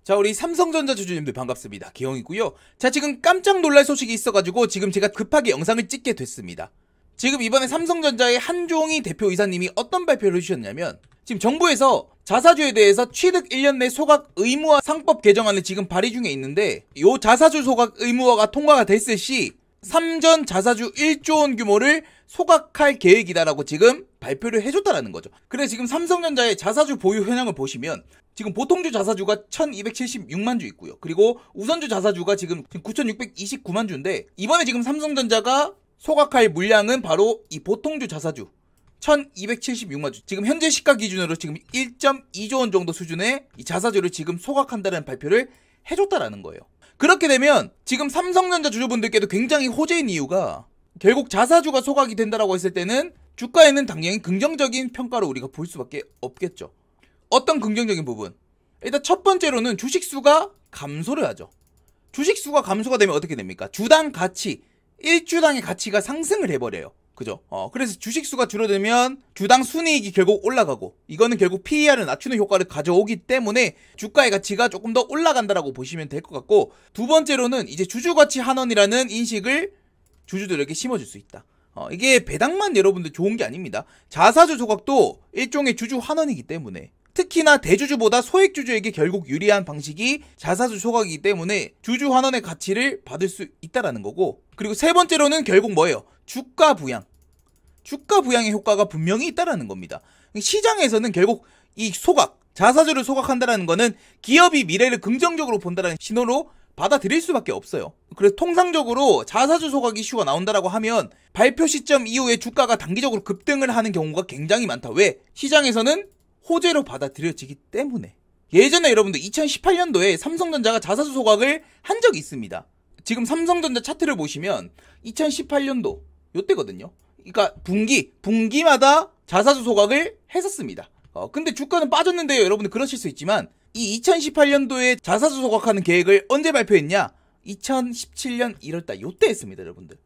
자, 우리 삼성전자 주주님들 반갑습니다. 기영이고요. 자, 지금 깜짝 놀랄 소식이 있어가지고 지금 제가 급하게 영상을 찍게 됐습니다. 지금 이번에 삼성전자의 한종희 대표이사님이 어떤 발표를 해주셨냐면, 지금 정부에서 자사주에 대해서 취득 1년 내 소각 의무화 상법 개정안을 지금 발의 중에 있는데, 요 자사주 소각 의무화가 통과가 됐을 시 삼전 자사주 1조 원 규모를 소각할 계획이다라고 지금 발표를 해줬다라는 거죠. 그래서 지금 삼성전자의 자사주 보유 현황을 보시면 지금 보통주 자사주가 1276만 주 있고요. 그리고 우선주 자사주가 지금 9629만 주인데, 이번에 지금 삼성전자가 소각할 물량은 바로 이 보통주 자사주 1276만 주. 지금 현재 시가 기준으로 지금 1.2조 원 정도 수준의 이 자사주를 지금 소각한다는 발표를 해줬다라는 거예요. 그렇게 되면 지금 삼성전자 주주분들께도 굉장히 호재인 이유가, 결국 자사주가 소각이 된다라고 했을 때는 주가에는 당연히 긍정적인 평가를 우리가 볼 수밖에 없겠죠. 어떤 긍정적인 부분? 일단 첫 번째로는 주식수가 감소를 하죠. 주식수가 감소가 되면 어떻게 됩니까? 주당 가치, 1주당의 가치가 상승을 해버려요. 그죠? 그래서 주식수가 줄어들면 주당 순이익이 결국 올라가고, 이거는 결국 PER을 낮추는 효과를 가져오기 때문에 주가의 가치가 조금 더 올라간다라고 보시면 될 것 같고, 두 번째로는 이제 주주가치 환원이라는 인식을 주주들에게 심어줄 수 있다. 이게 배당만 여러분들 좋은 게 아닙니다. 자사주 소각도 일종의 주주 환원이기 때문에, 특히나 대주주보다 소액주주에게 결국 유리한 방식이 자사주 소각이기 때문에 주주 환원의 가치를 받을 수 있다라는 거고, 그리고 세 번째로는 결국 뭐예요? 주가 부양. 주가 부양의 효과가 분명히 있다라는 겁니다. 시장에서는 결국 이 소각, 자사주를 소각한다라는 거는 기업이 미래를 긍정적으로 본다라는 신호로 받아들일 수밖에 없어요. 그래서 통상적으로 자사주 소각 이슈가 나온다라고 하면 발표 시점 이후에 주가가 단기적으로 급등을 하는 경우가 굉장히 많다. 왜? 시장에서는 호재로 받아들여지기 때문에. 예전에 여러분들 2018년도에 삼성전자가 자사주 소각을 한 적이 있습니다. 지금 삼성전자 차트를 보시면 2018년도 요때거든요. 그러니까 분기마다 자사주 소각을 했었습니다. 근데 주가는 빠졌는데요. 여러분들 그러실 수 있지만, 이 2018년도에 자사주 소각하는 계획을 언제 발표했냐? 2017년 1월달 요때 했습니다, 여러분들.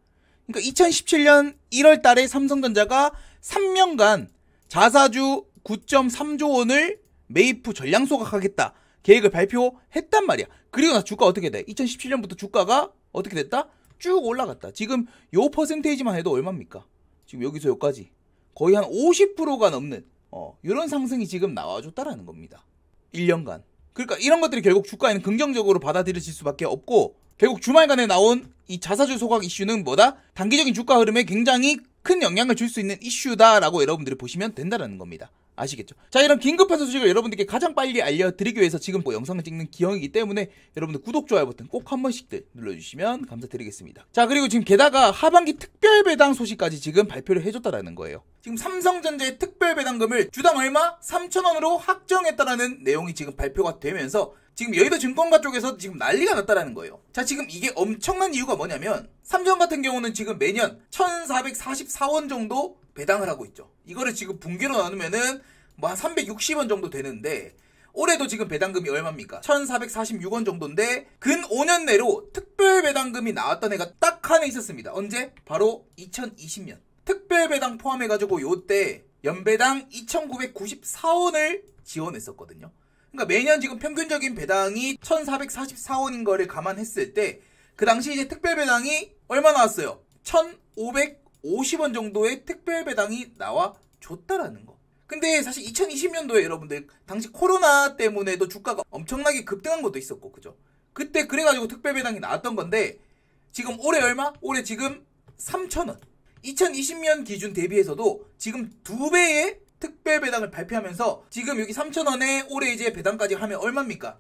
그러니까 2017년 1월달에 삼성전자가 3년간 자사주 9.3조 원을 매입 후 전량 소각하겠다 계획을 발표했단 말이야. 그리고 나서 주가 어떻게 돼? 2017년부터 주가가 어떻게 됐다? 쭉 올라갔다. 지금 요 퍼센테이지만 해도 얼마입니까? 지금 여기서 여기까지 거의 한 50%가 넘는 이런 상승이 지금 나와줬다라는 겁니다. 1년간. 그러니까 이런 것들이 결국 주가에는 긍정적으로 받아들여질 수밖에 없고, 결국 주말간에 나온 이 자사주 소각 이슈는 뭐다? 단기적인 주가 흐름에 굉장히 큰 영향을 줄 수 있는 이슈다라고 여러분들이 보시면 된다는 겁니다. 아시겠죠? 자, 이런 긴급한 소식을 여러분들께 가장 빨리 알려드리기 위해서 지금 영상을 찍는 기영이기 때문에 여러분들 구독, 좋아요 버튼 꼭 한 번씩들 눌러주시면 감사드리겠습니다. 자, 그리고 지금 게다가 하반기 특별 배당 소식까지 지금 발표를 해줬다라는 거예요. 지금 삼성전자의 특별 배당금을 주당 얼마? 3,000원으로 확정했다라는 내용이 지금 발표가 되면서 지금 여의도 증권가 쪽에서 지금 난리가 났다라는 거예요. 자, 지금 이게 엄청난 이유가 뭐냐면, 삼성 같은 경우는 지금 매년 1,444원 정도 배당을 하고 있죠. 이거를 지금 분기로 나누면은 뭐 한 360원 정도 되는데, 올해도 지금 배당금이 얼마입니까? 1,446원 정도인데, 근 5년 내로 특별 배당금이 나왔던 해가 딱 한 해 있었습니다. 언제? 바로 2020년. 특별 배당 포함해가지고 요때 연배당 2,994원을 지원했었거든요. 그러니까 매년 지금 평균적인 배당이 1,444원인 거를 감안했을 때, 그 당시 이제 특별 배당이 얼마 나왔어요? 1,550원 정도의 특별 배당이 나와줬다라는 거. 근데 사실 2020년도에 여러분들 당시 코로나 때문에도 주가가 엄청나게 급등한 것도 있었고, 그죠? 그때 그래가지고 특별 배당이 나왔던 건데, 지금 올해 얼마? 올해 지금 3,000원. 2020년 기준 대비해서도 지금 2배의 특별 배당을 발표하면서, 지금 여기 3,000원에 올해 이제 배당까지 하면 얼마입니까?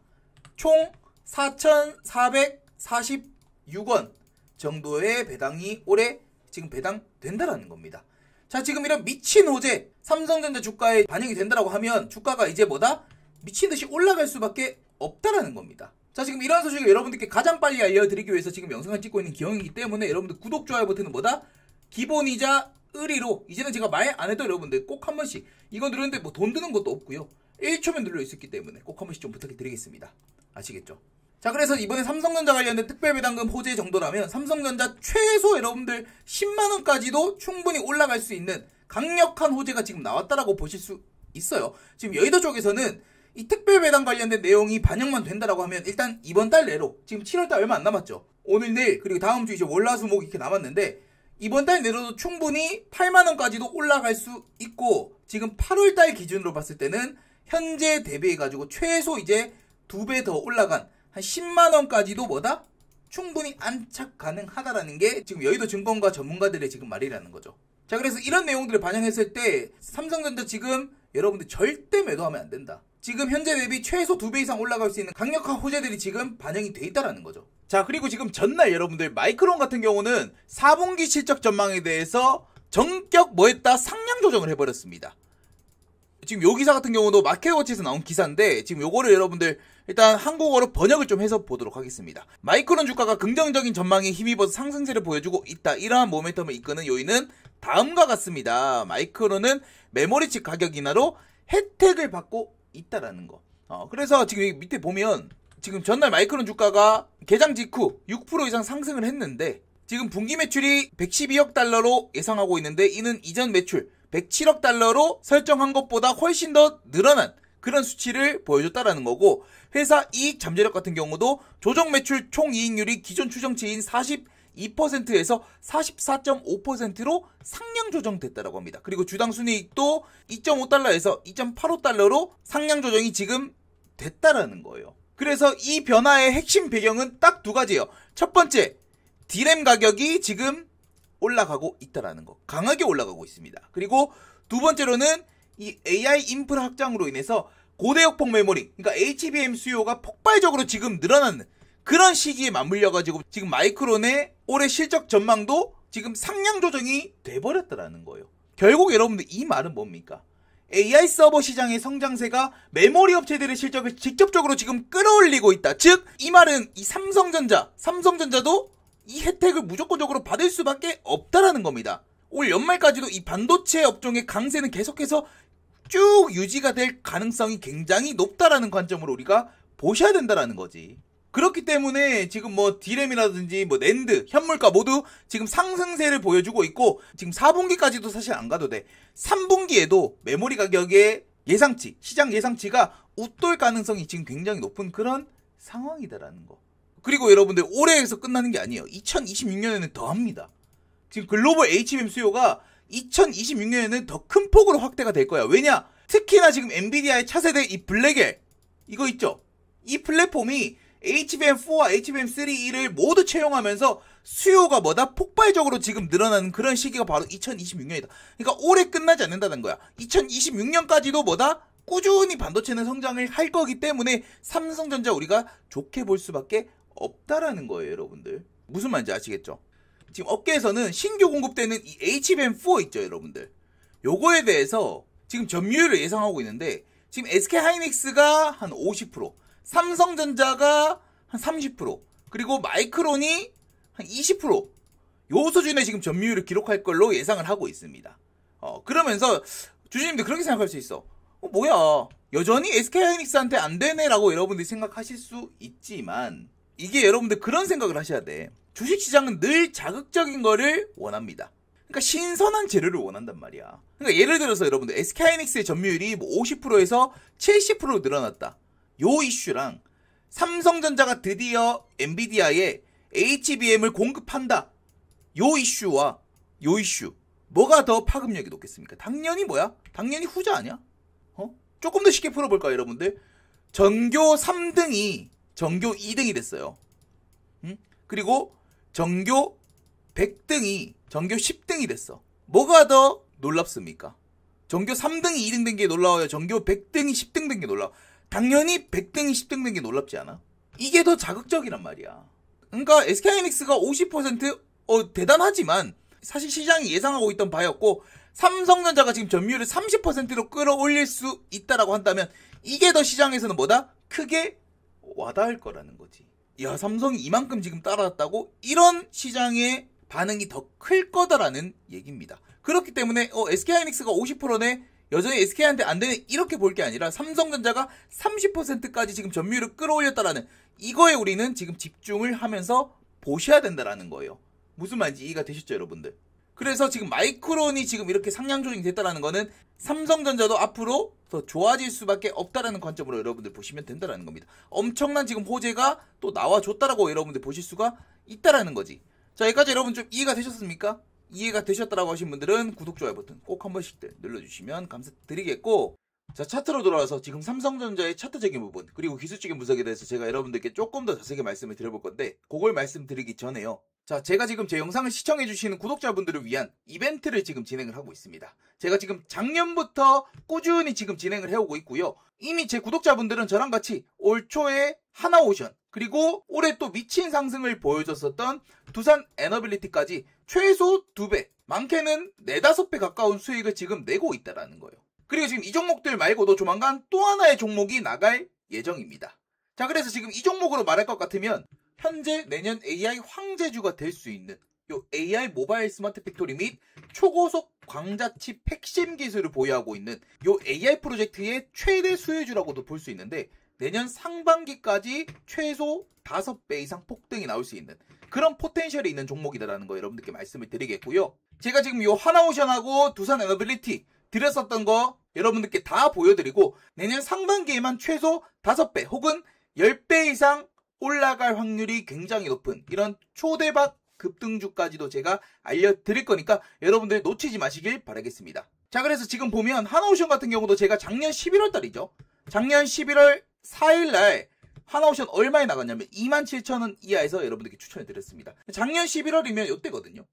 총 4,446원 정도의 배당이 올해 지금 배당된다라는 겁니다. 자, 지금 이런 미친 호재, 삼성전자 주가에 반영이 된다라고 하면 주가가 이제 뭐다? 미친 듯이 올라갈 수밖에 없다라는 겁니다. 자, 지금 이런 소식을 여러분들께 가장 빨리 알려드리기 위해서 지금 영상을 찍고 있는 기영이기 때문에, 여러분들 구독, 좋아요 버튼은 뭐다? 기본이자 의리로, 이제는 제가 말 안 해도 여러분들 꼭 한 번씩, 이거 누르는데 뭐 돈 드는 것도 없고요, 1초면 눌러 있었기 때문에 꼭 한 번씩 좀 부탁드리겠습니다. 아시겠죠? 자, 그래서 이번에 삼성전자 관련된 특별배당금 호재 정도라면 삼성전자 최소 여러분들 10만원까지도 충분히 올라갈 수 있는 강력한 호재가 지금 나왔다라고 보실 수 있어요. 지금 여의도 쪽에서는 이 특별 배당 관련된 내용이 반영만 된다라고 하면 일단 이번 달 내로 지금 7월달 얼마 안 남았죠. 오늘 내일 그리고 다음 주 이제 월화수목 이렇게 남았는데 이번 달 내로도 충분히 8만원까지도 올라갈 수 있고 지금 8월달 기준으로 봤을 때는 현재 대비해가지고 최소 이제 2배 더 올라간 한 10만원까지도 뭐다? 충분히 안착 가능하다라는 게 지금 여의도 증권가 전문가들의 지금 말이라는 거죠. 자, 그래서 이런 내용들을 반영했을 때 삼성전자 지금 여러분들 절대 매도하면 안 된다. 지금 현재 대비 최소 2배 이상 올라갈 수 있는 강력한 호재들이 지금 반영이 돼 있다라는 거죠. 자, 그리고 지금 전날 여러분들 마이크론 같은 경우는 4분기 실적 전망에 대해서 전격 뭐했다? 상향 조정을 해버렸습니다. 지금 요 기사 같은 경우도 마켓워치에서 나온 기사인데 지금 요거를 여러분들 일단 한국어로 번역을 좀 해서 보도록 하겠습니다. 마이크론 주가가 긍정적인 전망에 힘입어서 상승세를 보여주고 있다. 이러한 모멘텀을 이끄는 요인은 다음과 같습니다. 마이크론은 메모리칩 가격 인하로 혜택을 받고 있다라는 거. 그래서 지금 여기 밑에 보면 지금 전날 마이크론 주가가 개장 직후 6% 이상 상승을 했는데 지금 분기 매출이 112억 달러로 예상하고 있는데 이는 이전 매출 107억 달러로 설정한 것보다 훨씬 더 늘어난 그런 수치를 보여줬다라는 거고 회사 이익 잠재력 같은 경우도 조정 매출 총이익률이 기존 추정치인 42%에서 44.5%로 상향 조정됐다라고 합니다. 그리고 주당 순이익도 2.5달러에서 2.85달러로 상향 조정이 지금 됐다라는 거예요. 그래서 이 변화의 핵심 배경은 딱 두 가지예요. 첫 번째, D램 가격이 지금 올라가고 있다라는 거. 강하게 올라가고 있습니다. 그리고 두 번째로는 이 AI 인프라 확장으로 인해서 고대역폭 메모리, 그러니까 HBM 수요가 폭발적으로 지금 늘어나는 그런 시기에 맞물려가지고 지금 마이크론의 올해 실적 전망도 지금 상향 조정이 돼버렸다라는 거예요. 결국 여러분들 이 말은 뭡니까? AI 서버 시장의 성장세가 메모리 업체들의 실적을 직접적으로 지금 끌어올리고 있다. 즉, 이 말은 이 삼성전자도 이 혜택을 무조건적으로 받을 수밖에 없다라는 겁니다. 올 연말까지도 이 반도체 업종의 강세는 계속해서 쭉 유지가 될 가능성이 굉장히 높다라는 관점으로 우리가 보셔야 된다라는 거지. 그렇기 때문에 지금 뭐 D램이라든지 뭐 낸드, 현물가 모두 지금 상승세를 보여주고 있고 지금 4분기까지도 사실 안 가도 돼. 3분기에도 메모리 가격의 예상치, 시장 예상치가 웃돌 가능성이 지금 굉장히 높은 그런 상황이다라는 거. 그리고 여러분들 올해에서 끝나는 게 아니에요. 2026년에는 더 합니다. 지금 글로벌 HBM 수요가 2026년에는 더 큰 폭으로 확대가 될 거야. 왜냐? 특히나 지금 엔비디아의 차세대 이 블랙엘 이거 있죠? 이 플랫폼이 HBM4와 HBM3를 모두 채용하면서 수요가 뭐다? 폭발적으로 지금 늘어나는 그런 시기가 바로 2026년이다. 그러니까 올해 끝나지 않는다는 거야. 2026년까지도 뭐다? 꾸준히 반도체는 성장을 할 거기 때문에 삼성전자 우리가 좋게 볼 수밖에 없다라는 거예요, 여러분들. 무슨 말인지 아시겠죠? 지금 업계에서는 신규 공급되는 이 HBM4 있죠, 여러분들. 요거에 대해서 지금 점유율을 예상하고 있는데 지금 SK하이닉스가 한 50%, 삼성전자가 한 30%, 그리고 마이크론이 한 20%, 요 수준의 지금 점유율을 기록할 걸로 예상을 하고 있습니다. 그러면서 주주님들 그렇게 생각할 수 있어. 뭐야, 여전히 SK하이닉스한테 안 되네라고 여러분들이 생각하실 수 있지만 이게 여러분들 그런 생각을 하셔야 돼. 주식시장은 늘 자극적인 거를 원합니다. 그러니까 신선한 재료를 원한단 말이야. 그러니까 예를 들어서 여러분들 SK하이닉스의 점유율이 뭐 50%에서 70%로 늘어났다. 요 이슈랑 삼성전자가 드디어 엔비디아에 HBM을 공급한다. 요 이슈와 요 이슈 뭐가 더 파급력이 높겠습니까? 당연히 뭐야? 당연히 후자 아니야? 조금 더 쉽게 풀어볼까요, 여러분들? 전교 3등이 전교 2등이 됐어요. 그리고 전교 100등이 전교 10등이 됐어. 뭐가 더 놀랍습니까? 전교 3등이 2등 된 게 놀라워요? 전교 100등이 10등 된 게 놀라워? 당연히 100등이 10등 된 게 놀랍지 않아? 이게 더 자극적이란 말이야. 그러니까 SK하이닉스가 50% 대단하지만 사실 시장이 예상하고 있던 바였고 삼성전자가 지금 점유율을 30%로 끌어올릴 수 있다라고 한다면 이게 더 시장에서는 뭐다? 크게 와닿을 거라는 거지. 야, 삼성이 이만큼 지금 따라왔다고? 이런 시장의 반응이 더 클 거다라는 얘기입니다. 그렇기 때문에 SK하이닉스가 50%네 여전히 SK한테 안 되네 이렇게 볼 게 아니라 삼성전자가 30%까지 지금 점유율을 끌어올렸다라는 이거에 우리는 지금 집중을 하면서 보셔야 된다라는 거예요. 무슨 말인지 이해가 되셨죠, 여러분들? 그래서 지금 마이크론이 지금 이렇게 상향 조정이 됐다는 거는 삼성전자도 앞으로 더 좋아질 수밖에 없다라는 관점으로 여러분들 보시면 된다는 겁니다. 엄청난 지금 호재가 또 나와줬다라고 여러분들 보실 수가 있다라는 거지. 자, 여기까지 여러분 좀 이해가 되셨습니까? 이해가 되셨다라고 하신 분들은 구독, 좋아요 버튼 꼭 한 번씩들 눌러주시면 감사드리겠고, 자, 차트로 돌아와서 지금 삼성전자의 차트적인 부분 그리고 기술적인 분석에 대해서 제가 여러분들께 조금 더 자세하게 말씀을 드려볼 건데, 그걸 말씀드리기 전에요. 자, 제가 지금 제 영상을 시청해주시는 구독자분들을 위한 이벤트를 지금 진행을 하고 있습니다. 제가 지금 작년부터 꾸준히 지금 진행을 해오고 있고요. 이미 제 구독자분들은 저랑 같이 올 초에 하나오션, 그리고 올해 또 미친 상승을 보여줬었던 두산 에너빌리티까지 최소 2배, 많게는 4, 5배 가까운 수익을 지금 내고 있다는 거예요. 그리고 지금 이 종목들 말고도 조만간 또 하나의 종목이 나갈 예정입니다. 자, 그래서 지금 이 종목으로 말할 것 같으면 현재 내년 AI 황제주가 될 수 있는 요 AI 모바일 스마트 팩토리 및 초고속 광자칩 핵심 기술을 보유하고 있는 요 AI 프로젝트의 최대 수혜주라고도 볼 수 있는데, 내년 상반기까지 최소 5배 이상 폭등이 나올 수 있는 그런 포텐셜이 있는 종목이다라는 거 여러분들께 말씀을 드리겠고요. 제가 지금 요 하나오션하고 두산 에너빌리티 드렸었던 거 여러분들께 다 보여드리고, 내년 상반기에만 최소 5배 혹은 10배 이상 올라갈 확률이 굉장히 높은 이런 초대박 급등주까지도 제가 알려드릴 거니까 여러분들 놓치지 마시길 바라겠습니다. 자, 그래서 지금 보면 하나오션 같은 경우도 제가 작년 11월 달이죠. 작년 11월 4일날 하나오션 얼마에 나갔냐면 27,000원 이하에서 여러분들께 추천해 드렸습니다. 작년 11월이면 요때거든요.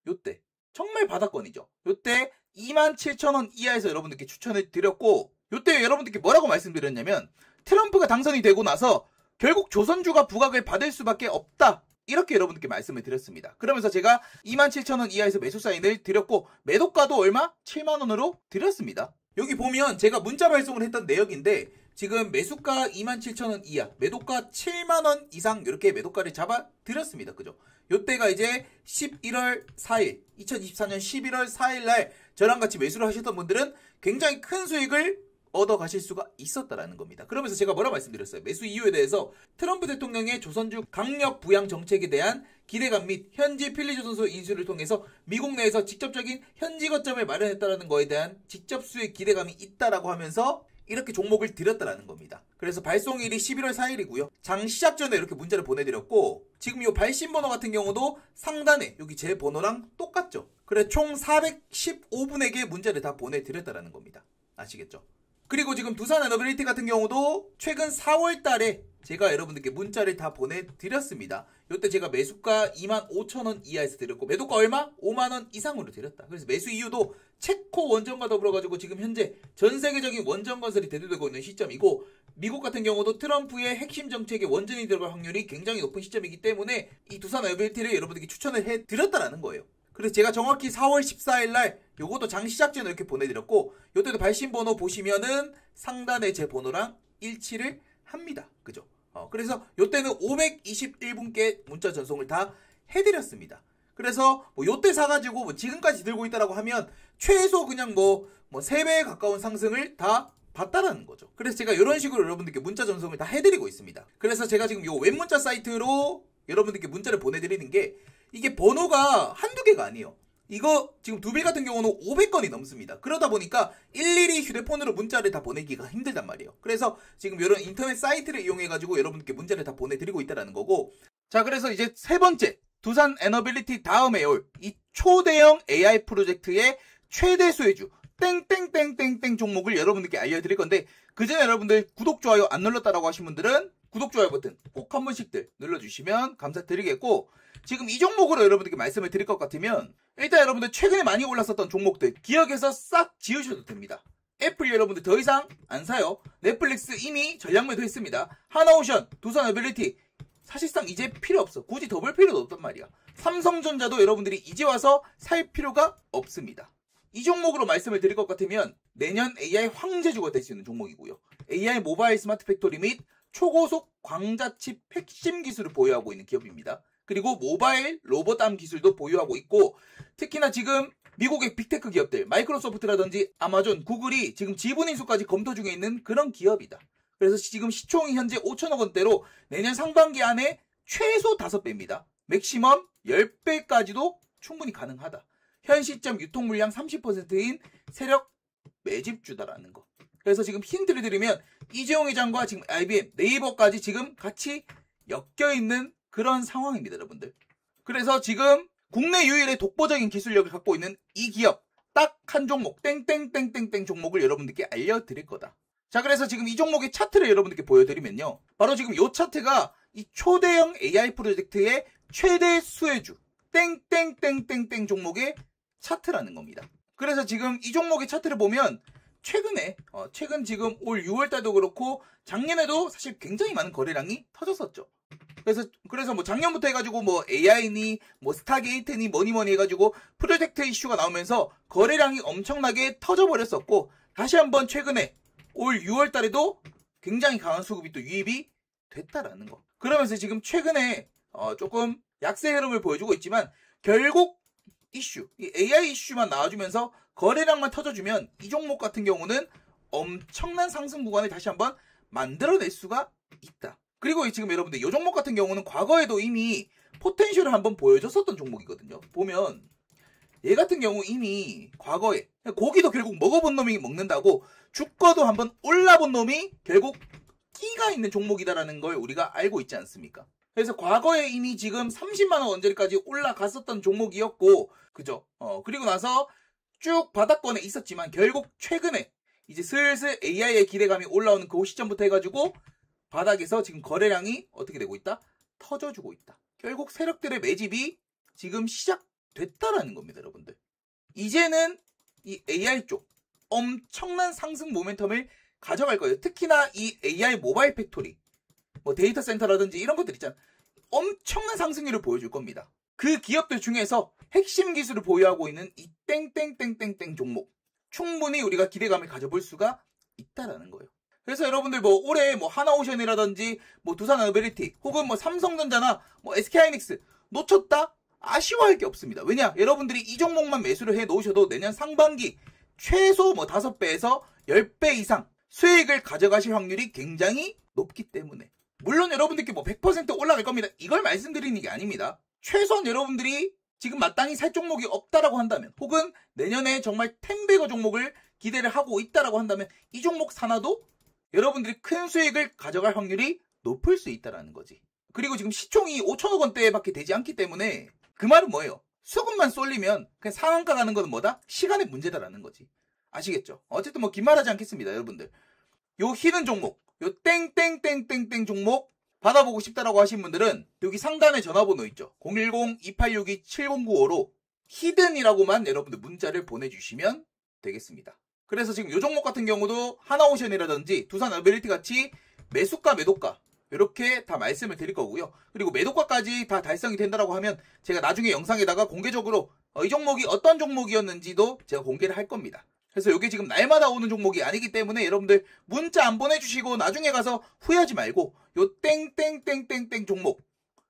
요때 정말 바닥권이죠. 요때 27,000원 이하에서 여러분들께 추천해 드렸고, 요때 여러분들께 뭐라고 말씀드렸냐면 트럼프가 당선이 되고 나서 결국 조선주가 부각을 받을 수밖에 없다, 이렇게 여러분들께 말씀을 드렸습니다. 그러면서 제가 27,000원 이하에서 매수 사인을 드렸고, 매도가도 얼마? 7만원으로 드렸습니다. 여기 보면 제가 문자 발송을 했던 내역인데, 지금 매수가 27,000원 이하, 매도가 7만원 이상 이렇게 매도가를 잡아 드렸습니다. 그죠? 요때가 이제 11월 4일, 2024년 11월 4일 날 저랑 같이 매수를 하셨던 분들은 굉장히 큰 수익을 얻어 가실 수가 있었다라는 겁니다. 그러면서 제가 뭐라 말씀드렸어요? 매수 이유에 대해서 트럼프 대통령의 조선주 강력 부양 정책에 대한 기대감 및 현지 필리조선소 인수를 통해서 미국 내에서 직접적인 현지 거점을 마련했다는 거에 대한 직접 수익 기대감이 있다라고 하면서 이렇게 종목을 드렸다라는 겁니다. 그래서 발송일이 11월 4일이고요. 장 시작 전에 이렇게 문자를 보내드렸고, 지금 이 발신번호 같은 경우도 상단에 여기 제 번호랑 똑같죠. 그래 총 415분에게 문자를 다 보내드렸다라는 겁니다. 아시겠죠? 그리고 지금 두산 에너빌리티 같은 경우도 최근 4월 달에 제가 여러분들께 문자를 다 보내드렸습니다. 이때 제가 매수가 25,000원 이하에서 드렸고, 매도가 얼마? 5만원 이상으로 드렸다. 그래서 매수 이유도 체코 원전과 더불어가지고 지금 현재 전 세계적인 원전 건설이 대두되고 있는 시점이고, 미국 같은 경우도 트럼프의 핵심 정책에 원전이 들어갈 확률이 굉장히 높은 시점이기 때문에 이 두산 에너빌리티를 여러분들께 추천을 해드렸다라는 거예요. 그래서 제가 정확히 4월 14일 날 요것도 장 시작 전에 이렇게 보내드렸고, 요때도 발신번호 보시면은 상단에 제 번호랑 일치를 합니다. 그죠? 그래서 요때는 521분께 문자 전송을 다 해드렸습니다. 그래서 요때 사가지고 지금까지 들고 있다라고 하면 최소 그냥 3배에 가까운 상승을 다 봤다라는 거죠. 그래서 제가 이런 식으로 여러분들께 문자 전송을 다 해드리고 있습니다. 그래서 제가 지금 요 웹문자 사이트로 여러분들께 문자를 보내드리는 게, 이게 번호가 한두 개가 아니에요. 이거 지금 두빌 같은 경우는 500건이 넘습니다. 그러다 보니까 일일이 휴대폰으로 문자를 다 보내기가 힘들단 말이에요. 그래서 지금 이런 인터넷 사이트를 이용해가지고 여러분께 문자를 다 보내드리고 있다는 거고, 자, 그래서 이제 세 번째, 두산 에너빌리티 다음에 올 이 초대형 AI 프로젝트의 최대 수혜주 땡땡땡땡땡 종목을 여러분들께 알려드릴 건데, 그 전에 여러분들 구독, 좋아요 안 눌렀다라고 하신 분들은 구독, 좋아요 버튼 꼭 한 번씩들 눌러주시면 감사드리겠고, 지금 이 종목으로 여러분들께 말씀을 드릴 것 같으면 일단 여러분들 최근에 많이 올랐었던 종목들 기억에서 싹 지우셔도 됩니다. 애플 여러분들 더 이상 안 사요. 넷플릭스 이미 전량 매도했습니다. 하나오션, 두산 에너빌리티 사실상 이제 필요 없어. 굳이 더 볼 필요도 없단 말이야. 삼성전자도 여러분들이 이제 와서 살 필요가 없습니다. 이 종목으로 말씀을 드릴 것 같으면 내년 AI 황제주가 될 수 있는 종목이고요. AI 모바일 스마트 팩토리 및 초고속 광자칩 핵심 기술을 보유하고 있는 기업입니다. 그리고 모바일 로봇암 기술도 보유하고 있고, 특히나 지금 미국의 빅테크 기업들 마이크로소프트라든지 아마존, 구글이 지금 지분 인수까지 검토 중에 있는 그런 기업이다. 그래서 지금 시총이 현재 5천억 원대로 내년 상반기 안에 최소 5배입니다. 맥시멈 10배까지도 충분히 가능하다. 현 시점 유통 물량 30%인 세력 매집주다라는 거. 그래서 지금 힌트를 드리면 이재용 회장과 지금 IBM, 네이버까지 지금 같이 엮여있는 그런 상황입니다, 여러분들. 그래서 지금 국내 유일의 독보적인 기술력을 갖고 있는 이 기업, 딱 한 종목, 땡땡땡땡땡 종목을 여러분들께 알려드릴 거다. 자, 그래서 지금 이 종목의 차트를 여러분들께 보여드리면요. 바로 지금 이 차트가 이 초대형 AI 프로젝트의 최대 수혜주, 땡땡땡땡땡 종목의 차트라는 겁니다. 그래서 지금 이 종목의 차트를 보면 최근 지금 올 6월달도 그렇고 작년에도 사실 굉장히 많은 거래량이 터졌었죠. 그래서 뭐 작년부터 해가지고 뭐 AI니 뭐 스타게이트니 뭐니 해가지고 프로젝트 이슈가 나오면서 거래량이 엄청나게 터져버렸었고, 다시 한번 최근에 올 6월달에도 굉장히 강한 수급이 또 유입이 됐다라는 거. 그러면서 지금 최근에 조금 약세 흐름을 보여주고 있지만, 결국 이 AI 이슈만 나와주면서 거래량만 터져주면 이 종목 같은 경우는 엄청난 상승 구간을 다시 한번 만들어낼 수가 있다. 그리고 지금 여러분들 이 종목 같은 경우는 과거에도 이미 포텐셜을 한번 보여줬었던 종목이거든요. 보면 얘 같은 경우 이미 과거에 고기도 결국 먹어본 놈이 먹는다고 주가도 한번 올라본 놈이 결국 끼가 있는 종목이다라는 걸 우리가 알고 있지 않습니까? 그래서 과거에 이미 지금 30만원 언저리까지 올라갔었던 종목이었고, 그죠? 그리고 나서 쭉 바닥권에 있었지만 결국 최근에 이제 슬슬 AI의 기대감이 올라오는 그 시점부터 해가지고 바닥에서 지금 거래량이 어떻게 되고 있다? 터져주고 있다. 결국 세력들의 매집이 지금 시작됐다라는 겁니다, 여러분들. 이제는 이 AI 쪽 엄청난 상승 모멘텀을 가져갈 거예요. 특히나 이 AI 모바일 팩토리, 뭐 데이터 센터라든지 이런 것들 있잖아. 엄청난 상승률을 보여줄 겁니다. 그 기업들 중에서 핵심 기술을 보유하고 있는 이 땡땡땡땡땡 종목, 충분히 우리가 기대감을 가져볼 수가 있다라는 거예요. 그래서 여러분들 뭐 올해 뭐 하나오션이라든지 뭐 두산에너빌리티 혹은 뭐 삼성전자나 뭐 SK하이닉스 놓쳤다? 아쉬워할 게 없습니다. 왜냐? 여러분들이 이 종목만 매수를 해 놓으셔도 내년 상반기 최소 뭐 5배에서 10배 이상 수익을 가져가실 확률이 굉장히 높기 때문에. 물론 여러분들께 뭐 100% 올라갈 겁니다. 이걸 말씀드리는 게 아닙니다. 최소한 여러분들이 지금 마땅히 살 종목이 없다라고 한다면, 혹은 내년에 정말 텐베거 종목을 기대를 하고 있다라고 한다면 이 종목 사놔도 여러분들이 큰 수익을 가져갈 확률이 높을 수 있다라는 거지. 그리고 지금 시총이 5천억 원대밖에 되지 않기 때문에 그 말은 뭐예요? 수급만 쏠리면 그냥 상한가 가는 거는 뭐다? 시간의 문제다라는 거지. 아시겠죠? 어쨌든 뭐 긴 말하지 않겠습니다, 여러분들. 요 히든 종목, 요 땡땡땡땡땡 종목 받아보고 싶다라고 하신 분들은 여기 상단에 전화번호 있죠. 010-2862-7095로 히든이라고만 여러분들 문자를 보내주시면 되겠습니다. 그래서 지금 요 종목 같은 경우도 하나오션이라든지 두산에너빌리티 같이 매수가 매도가 이렇게 다 말씀을 드릴 거고요. 그리고 매도가까지 다 달성이 된다라고 하면 제가 나중에 영상에다가 공개적으로 이 종목이 어떤 종목이었는지도 제가 공개를 할 겁니다. 그래서 이게 지금 날마다 오는 종목이 아니기 때문에 여러분들 문자 안 보내주시고 나중에 가서 후회하지 말고 요 땡땡땡땡땡 종목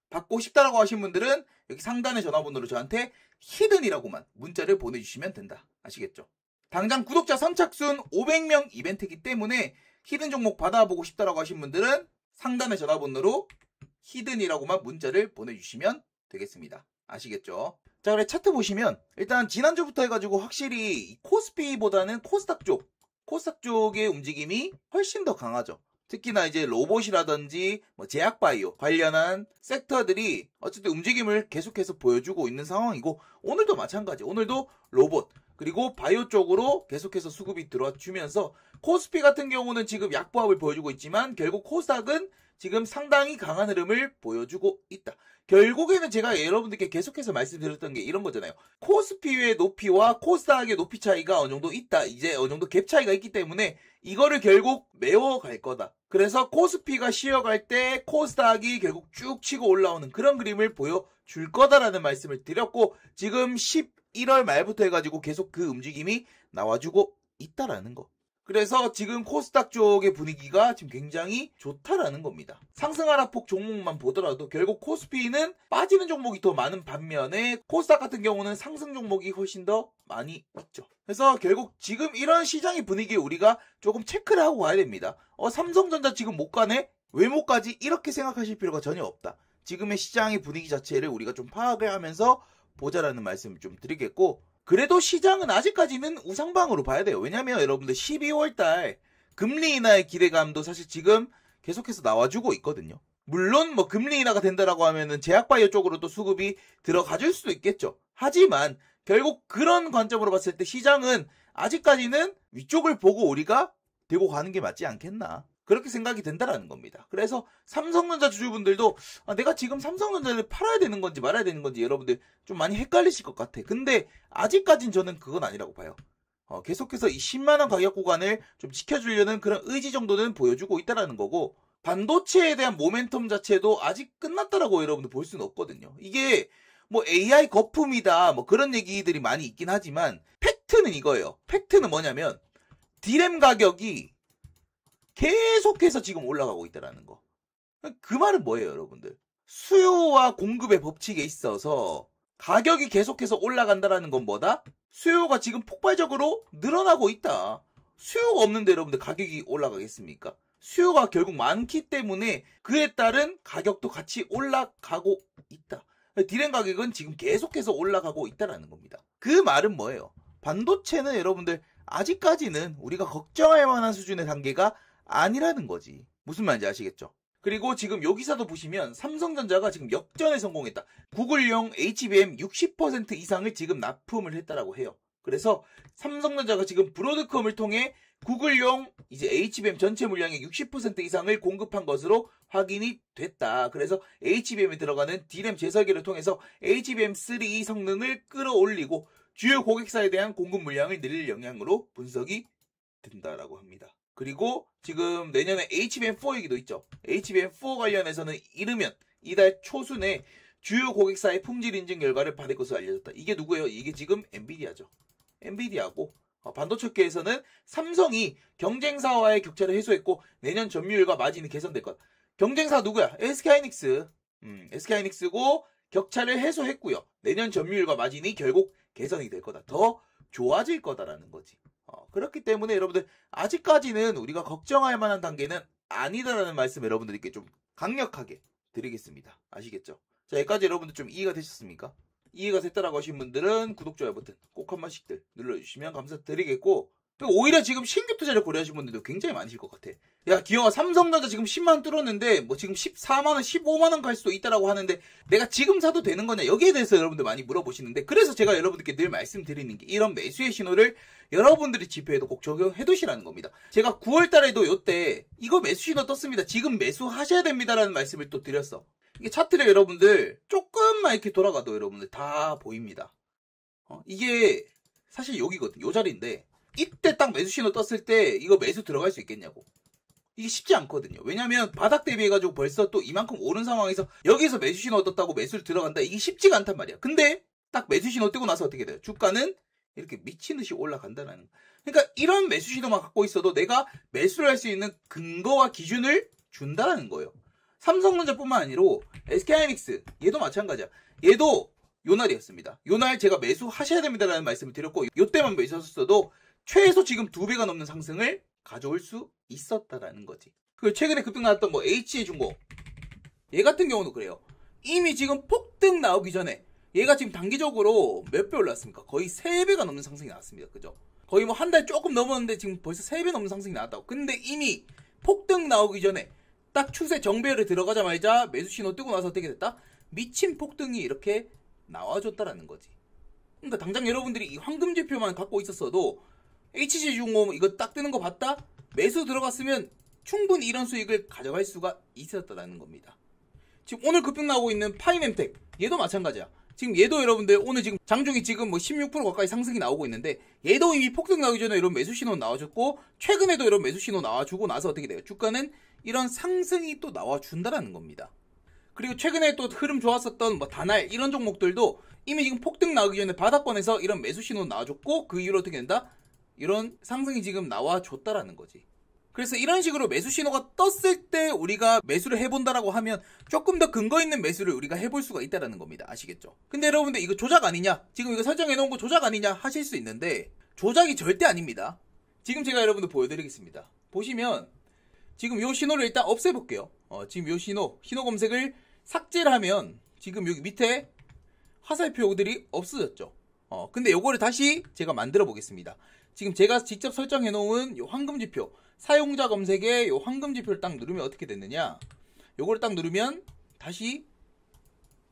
받고 싶다라고 하신 분들은 여기 상단의 전화번호로 저한테 히든이라고만 문자를 보내주시면 된다. 아시겠죠? 당장 구독자 선착순 500명 이벤트이기 때문에 히든 종목 받아보고 싶다라고 하신 분들은 상단의 전화번호로 히든이라고만 문자를 보내주시면 되겠습니다. 아시겠죠? 자, 그래 차트 보시면 일단 지난주부터 해가지고 확실히 코스피보다는 코스닥 쪽의 움직임이 훨씬 더 강하죠. 특히나 이제 로봇이라든지 뭐 제약바이오 관련한 섹터들이 어쨌든 움직임을 계속해서 보여주고 있는 상황이고, 오늘도 마찬가지. 오늘도 로봇 그리고 바이오 쪽으로 계속해서 수급이 들어주면서 코스피 같은 경우는 지금 약보합을 보여주고 있지만 결국 코스닥은 지금 상당히 강한 흐름을 보여주고 있다. 결국에는 제가 여러분들께 계속해서 말씀드렸던 게 이런 거잖아요. 코스피의 높이와 코스닥의 높이 차이가 어느 정도 있다. 이제 어느 정도 갭 차이가 있기 때문에 이거를 결국 메워갈 거다. 그래서 코스피가 쉬어갈 때 코스닥이 결국 쭉 치고 올라오는 그런 그림을 보여줄 거다라는 말씀을 드렸고, 지금 11월 말부터 해가지고 계속 그 움직임이 나와주고 있다라는 거. 그래서 지금 코스닥 쪽의 분위기가 지금 굉장히 좋다라는 겁니다. 상승 하락폭 종목만 보더라도 결국 코스피는 빠지는 종목이 더 많은 반면에 코스닥 같은 경우는 상승 종목이 훨씬 더 많이 있죠. 그래서 결국 지금 이런 시장의 분위기에 우리가 조금 체크를 하고 가야 됩니다. 삼성전자 지금 못 가네? 왜 못 가지? 이렇게 생각하실 필요가 전혀 없다. 지금의 시장의 분위기 자체를 우리가 좀 파악을 하면서 보자라는 말씀을 좀 드리겠고, 그래도 시장은 아직까지는 우상방으로 봐야 돼요. 왜냐면 여러분들 12월달 금리 인하의 기대감도 사실 지금 계속해서 나와주고 있거든요. 물론 뭐 금리 인하가 된다라고 하면은 제약바이오 쪽으로 또 수급이 들어가줄 수도 있겠죠. 하지만 결국 그런 관점으로 봤을 때 시장은 아직까지는 위쪽을 보고 우리가 들고 가는 게 맞지 않겠나. 그렇게 생각이 된다라는 겁니다. 그래서 삼성전자 주주분들도 내가 지금 삼성전자를 팔아야 되는 건지 말아야 되는 건지 여러분들 좀 많이 헷갈리실 것 같아. 근데 아직까진 저는 그건 아니라고 봐요. 계속해서 이 10만원 가격 구간을 좀 지켜주려는 그런 의지 정도는 보여주고 있다라는 거고, 반도체에 대한 모멘텀 자체도 아직 끝났다라고 여러분들 볼 수는 없거든요. 이게 뭐 AI 거품이다 뭐 그런 얘기들이 많이 있긴 하지만 팩트는 이거예요. 팩트는 뭐냐면 D램 가격이 계속해서 지금 올라가고 있다라는 거. 그 말은 뭐예요, 여러분들? 수요와 공급의 법칙에 있어서 가격이 계속해서 올라간다라는 건 뭐다? 수요가 지금 폭발적으로 늘어나고 있다. 수요가 없는데 여러분들 가격이 올라가겠습니까? 수요가 결국 많기 때문에 그에 따른 가격도 같이 올라가고 있다. D램 가격은 지금 계속해서 올라가고 있다라는 겁니다. 그 말은 뭐예요? 반도체는 여러분들 아직까지는 우리가 걱정할 만한 수준의 단계가 아니라는 거지. 무슨 말인지 아시겠죠? 그리고 지금 여기서도 보시면 삼성전자가 지금 역전에 성공했다. 구글용 HBM 60% 이상을 지금 납품을 했다라고 해요. 그래서 삼성전자가 지금 브로드컴을 통해 구글용 이제 HBM 전체 물량의 60% 이상을 공급한 것으로 확인이 됐다. 그래서 HBM에 들어가는 D램 재설계를 통해서 HBM3 성능을 끌어올리고 주요 고객사에 대한 공급 물량을 늘릴 영향으로 분석이 된다라고 합니다. 그리고 지금 내년에 HBM4 얘기도 있죠. HBM4 관련해서는 이르면 이달 초순에 주요 고객사의 품질 인증 결과를 받을 것으로 알려졌다. 이게 누구예요? 이게 지금 엔비디아죠. 엔비디아고 반도체계에서는 삼성이 경쟁사와의 격차를 해소했고 내년 점유율과 마진이 개선될 것. 경쟁사 누구야? SK하이닉스. SK하이닉스고 격차를 해소했고요. 내년 점유율과 마진이 결국 개선이 될 거다. 더 좋아질 거다라는 거지. 그렇기 때문에 여러분들 아직까지는 우리가 걱정할 만한 단계는 아니다라는 말씀 여러분들께 좀 강력하게 드리겠습니다. 아시겠죠? 자, 여기까지 여러분들 좀 이해가 되셨습니까? 이해가 됐다라고 하신 분들은 구독, 좋아요 버튼 꼭 한 번씩들 눌러주시면 감사드리겠고, 오히려 지금 신규 투자를 고려하신 분들도 굉장히 많으실 것 같아. 야, 기영아, 삼성전자 지금 10만원 뚫었는데 뭐 지금 14만원, 15만원 갈 수도 있다라고 하는데 내가 지금 사도 되는 거냐? 여기에 대해서 여러분들 많이 물어보시는데, 그래서 제가 여러분들께 늘 말씀드리는 게 이런 매수의 신호를 여러분들이 지표에도 꼭 적용해 두시라는 겁니다. 제가 9월달에도 요때 이거 매수 신호 떴습니다. 지금 매수하셔야 됩니다라는 말씀을 또 드렸어. 이게 차트를 여러분들 조금만 이렇게 돌아가도 여러분들 다 보입니다. 이게 사실 여기거든. 요 자리인데 이때 딱 매수 신호 떴을 때 이거 매수 들어갈 수 있겠냐고. 이게 쉽지 않거든요. 왜냐면 바닥 대비해가지고 벌써 또 이만큼 오른 상황에서 여기서 매수 신호 떴다고 매수를 들어간다. 이게 쉽지가 않단 말이야. 근데 딱 매수 신호 뜨고 나서 어떻게 돼요? 주가는 이렇게 미친 듯이 올라간다는. 그러니까 이런 매수 신호만 갖고 있어도 내가 매수를 할 수 있는 근거와 기준을 준다는 거예요. 삼성전자뿐만 아니라 SK하이닉스 얘도 마찬가지야. 얘도 요날이었습니다. 요날 제가 매수하셔야 됩니다라는 말씀을 드렸고, 요때만 매수하셨어도 최소 지금 2배가 넘는 상승을 가져올 수 있었다라는 거지. 그리고 최근에 급등 나왔던 뭐 HJ중공 얘 같은 경우도 그래요. 이미 지금 폭등 나오기 전에 얘가 지금 단기적으로 몇 배 올랐습니까? 거의 3배가 넘는 상승이 나왔습니다. 그죠? 거의 뭐 한 달 조금 넘었는데 지금 벌써 3배 넘는 상승이 나왔다고. 근데 이미 폭등 나오기 전에 딱 추세 정배열에 들어가자마자 매수 신호 뜨고 나서 어떻게 됐다? 미친 폭등이 이렇게 나와줬다라는 거지. 그러니까 당장 여러분들이 이 황금 지표만 갖고 있었어도 HJ중공 이거 딱 뜨는 거 봤다? 매수 들어갔으면 충분히 이런 수익을 가져갈 수가 있었다라는 겁니다. 지금 오늘 급등 나오고 있는 파이nem텍 얘도 마찬가지야. 지금 얘도 여러분들 오늘 지금 장중이 지금 뭐 16% 가까이 상승이 나오고 있는데 얘도 이미 폭등 나오기 전에 이런 매수 신호 나와줬고 최근에도 이런 매수 신호 나와주고 나서 어떻게 돼요? 주가는 이런 상승이 또 나와준다라는 겁니다. 그리고 최근에 또 흐름 좋았었던 뭐 다날 이런 종목들도 이미 지금 폭등 나오기 전에 바닥권에서 이런 매수 신호 나와줬고 그 이후로 어떻게 된다? 이런 상승이 지금 나와줬다라는 거지. 그래서 이런 식으로 매수 신호가 떴을 때 우리가 매수를 해본다라고 하면 조금 더 근거 있는 매수를 우리가 해볼 수가 있다라는 겁니다. 아시겠죠? 근데 여러분들 이거 조작 아니냐? 지금 이거 설정해 놓은 거 조작 아니냐? 하실 수 있는데 조작이 절대 아닙니다. 지금 제가 여러분들 보여드리겠습니다. 보시면 지금 요 신호를 일단 없애볼게요. 지금 요 신호 검색을 삭제를 하면 지금 여기 밑에 화살표들이 없어졌죠. 근데 요거를 다시 제가 만들어 보겠습니다. 지금 제가 직접 설정해 놓은 요 황금지표, 사용자 검색에 요 황금지표를 딱 누르면 어떻게 됐느냐, 요거를 딱 누르면 다시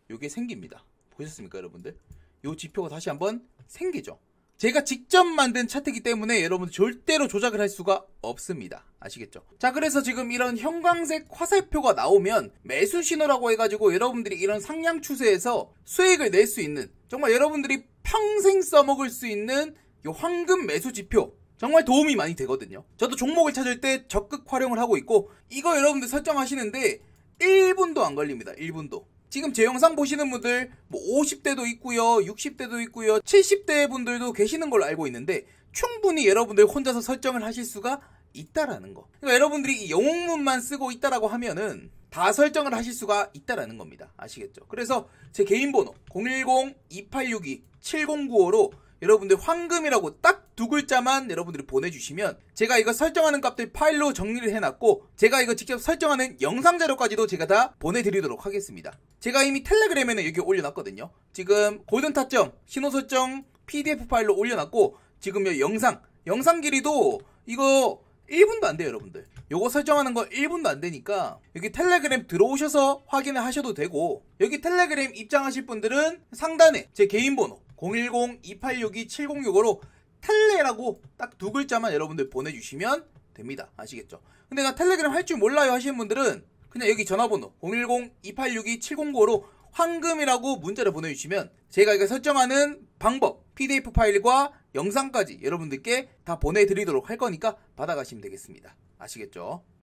요게 생깁니다. 보셨습니까 여러분들? 요 지표가 다시 한번 생기죠. 제가 직접 만든 차트이기 때문에 여러분 절대로 조작을 할 수가 없습니다. 아시겠죠? 자, 그래서 지금 이런 형광색 화살표가 나오면 매수 신호라고 해가지고 여러분들이 이런 상향 추세에서 수익을 낼 수 있는, 정말 여러분들이 평생 써먹을 수 있는 요 황금 매수 지표, 정말 도움이 많이 되거든요. 저도 종목을 찾을 때 적극 활용을 하고 있고, 이거 여러분들 설정하시는데 1분도 안 걸립니다. 1분도. 지금 제 영상 보시는 분들 뭐 50대도 있고요, 60대도 있고요, 70대 분들도 계시는 걸로 알고 있는데 충분히 여러분들 혼자서 설정을 하실 수가 있다라는 거. 그러니까 여러분들이 이 영웅문만 쓰고 있다라고 하면은 다 설정을 하실 수가 있다라는 겁니다. 아시겠죠? 그래서 제 개인 번호 010-2862-7095로 여러분들 황금이라고 딱 두 글자만 여러분들이 보내주시면 제가 이거 설정하는 값들 파일로 정리를 해놨고, 제가 이거 직접 설정하는 영상 자료까지도 제가 다 보내드리도록 하겠습니다. 제가 이미 텔레그램에는 여기 올려놨거든요. 지금 골든 타점, 신호 설정 PDF 파일로 올려놨고, 지금 이 영상 길이도 이거 1분도 안 돼요 여러분들. 요거 설정하는 거 1분도 안 되니까 여기 텔레그램 들어오셔서 확인을 하셔도 되고, 여기 텔레그램 입장하실 분들은 상단에 제 개인 번호 010-2862-7065로 텔레라고 딱 두 글자만 여러분들 보내주시면 됩니다. 아시겠죠? 근데 나 텔레그램 할 줄 몰라요 하시는 분들은 그냥 여기 전화번호 010-2862-7095로 황금이라고 문자를 보내주시면 제가 이거 설정하는 방법, PDF 파일과 영상까지 여러분들께 다 보내드리도록 할 거니까 받아가시면 되겠습니다. 아시겠죠?